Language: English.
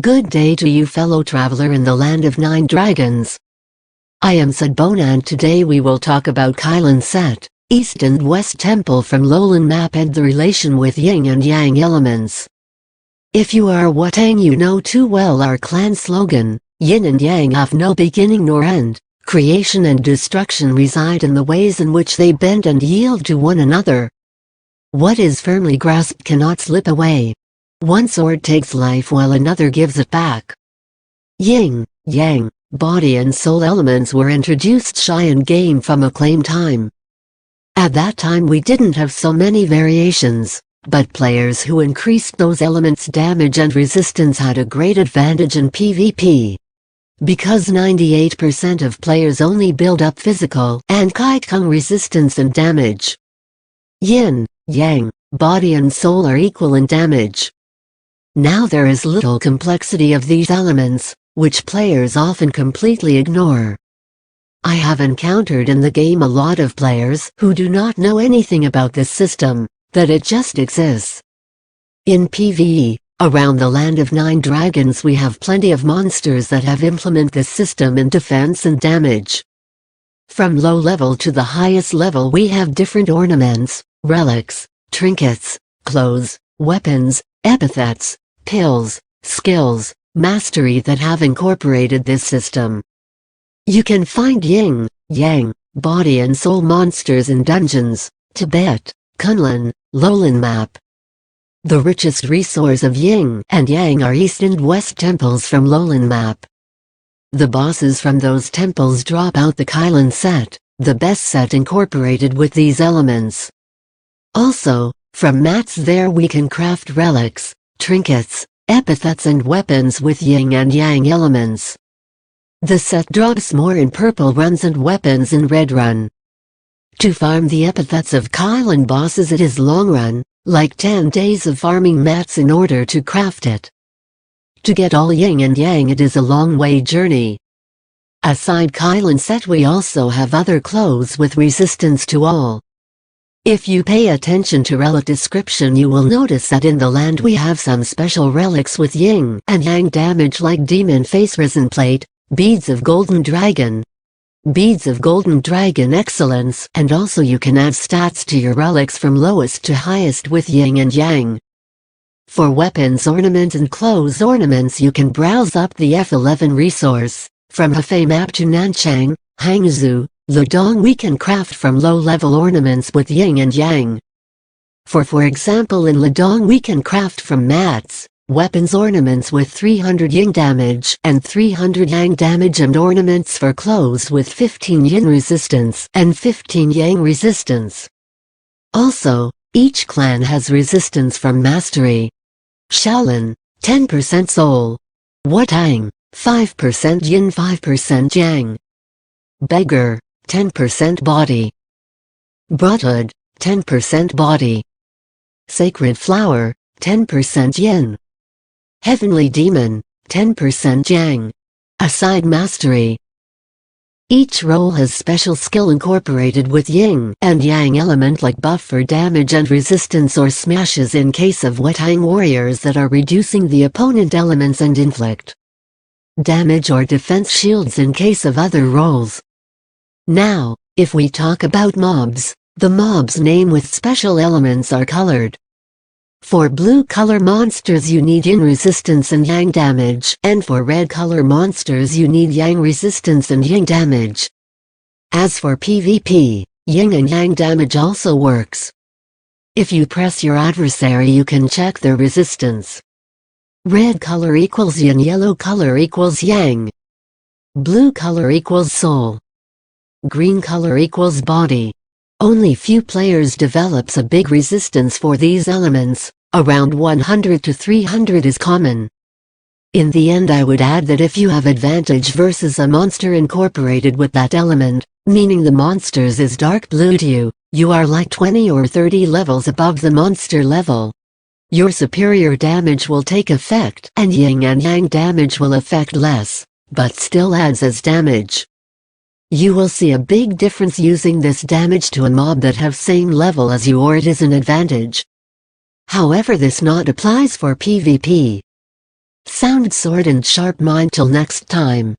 Good day to you, fellow traveler in the land of 9 dragons. I am Sudbona, and today we will talk about Kylin set, East and West Temple from Lowland map and the relation with Ying and Yang elements. If you are Watang, you know too well our clan slogan, Yin and Yang have no beginning nor end. Creation and destruction reside in the ways in which they bend and yield to one another. What is firmly grasped cannot slip away. One sword takes life while another gives it back. Yin, Yang, body and soul elements were introduced shy in game from Acclaim time. At that time we didn't have so many variations, but players who increased those elements' damage and resistance had a great advantage in PvP. Because 98% of players only build up physical and Kaikung resistance and damage. Yin, Yang, body and soul are equal in damage. Now there is little complexity of these elements, which players often completely ignore. I have encountered in the game a lot of players who do not know anything about this system, that it just exists. In PvE, around the land of 9 dragons we have plenty of monsters that have implemented this system in defense and damage. From low level to the highest level we have different ornaments, relics, trinkets, clothes, weapons, epithets, pills, skills, mastery that have incorporated this system. You can find Yin, Yang, body and soul monsters in dungeons, Tibet, Kylin, Lowland map. The richest resource of Yin and Yang are East and West temples from Lowland map. The bosses from those temples drop out the Kylin set, the best set incorporated with these elements. Also, from mats there we can craft relics, trinkets, epithets and weapons with Yin and Yang elements. The set drops more in purple runs and weapons in red run. To farm the epithets of Kylin bosses it is long run, like 10 days of farming mats in order to craft it. To get all Yin and Yang it is a long way journey. Aside Kylin set we also have other clothes with resistance to all. If you pay attention to relic description you will notice that in the land we have some special relics with Yin and Yang damage like Demon Face Risen Plate, Beads of Golden Dragon, Beads of Golden Dragon Excellence, and also you can add stats to your relics from lowest to highest with Yin and Yang. For weapons ornament and clothes ornaments you can browse up the F11 resource. From Hefei map to Nanchang, Hangzhou, Ludong we can craft from low-level ornaments with Yin and Yang. For example in Ludong we can craft from mats, weapons ornaments with 300 Yin damage and 300 Yang damage and ornaments for clothes with 15 Yin resistance and 15 Yang resistance. Also, each clan has resistance from mastery. Shaolin, 10% soul. Watang, 5% Yin 5% Yang. Beggar, 10% body. Brotherhood, 10% body. Sacred Flower, 10% Yin. Heavenly Demon, 10% Yang. Aside mastery. Each role has special skill incorporated with Yin and Yang element like buff for damage and resistance or smashes in case of Watang warriors that are reducing the opponent elements and inflict damage or defense shields in case of other roles. Now, if we talk about mobs, the mobs name with special elements are colored. For blue color monsters you need Yin resistance and Yang damage, and for red color monsters you need Yang resistance and Yin damage. As for PvP, Yin and Yang damage also works. If you press your adversary you can check their resistance. Red color equals Yin, yellow color equals Yang. Blue color equals soul. Green color equals body. Only few players develops a big resistance for these elements, around 100 to 300 is common. In the end I would add that if you have advantage versus a monster incorporated with that element, meaning the monsters is dark blue to you, you are like 20 or 30 levels above the monster level. Your superior damage will take effect and Yin and Yang damage will affect less, but still adds as damage. You will see a big difference using this damage to a mob that have same level as you, or it is an advantage. However, this not applies for PvP. Sound sword and sharp mind till next time.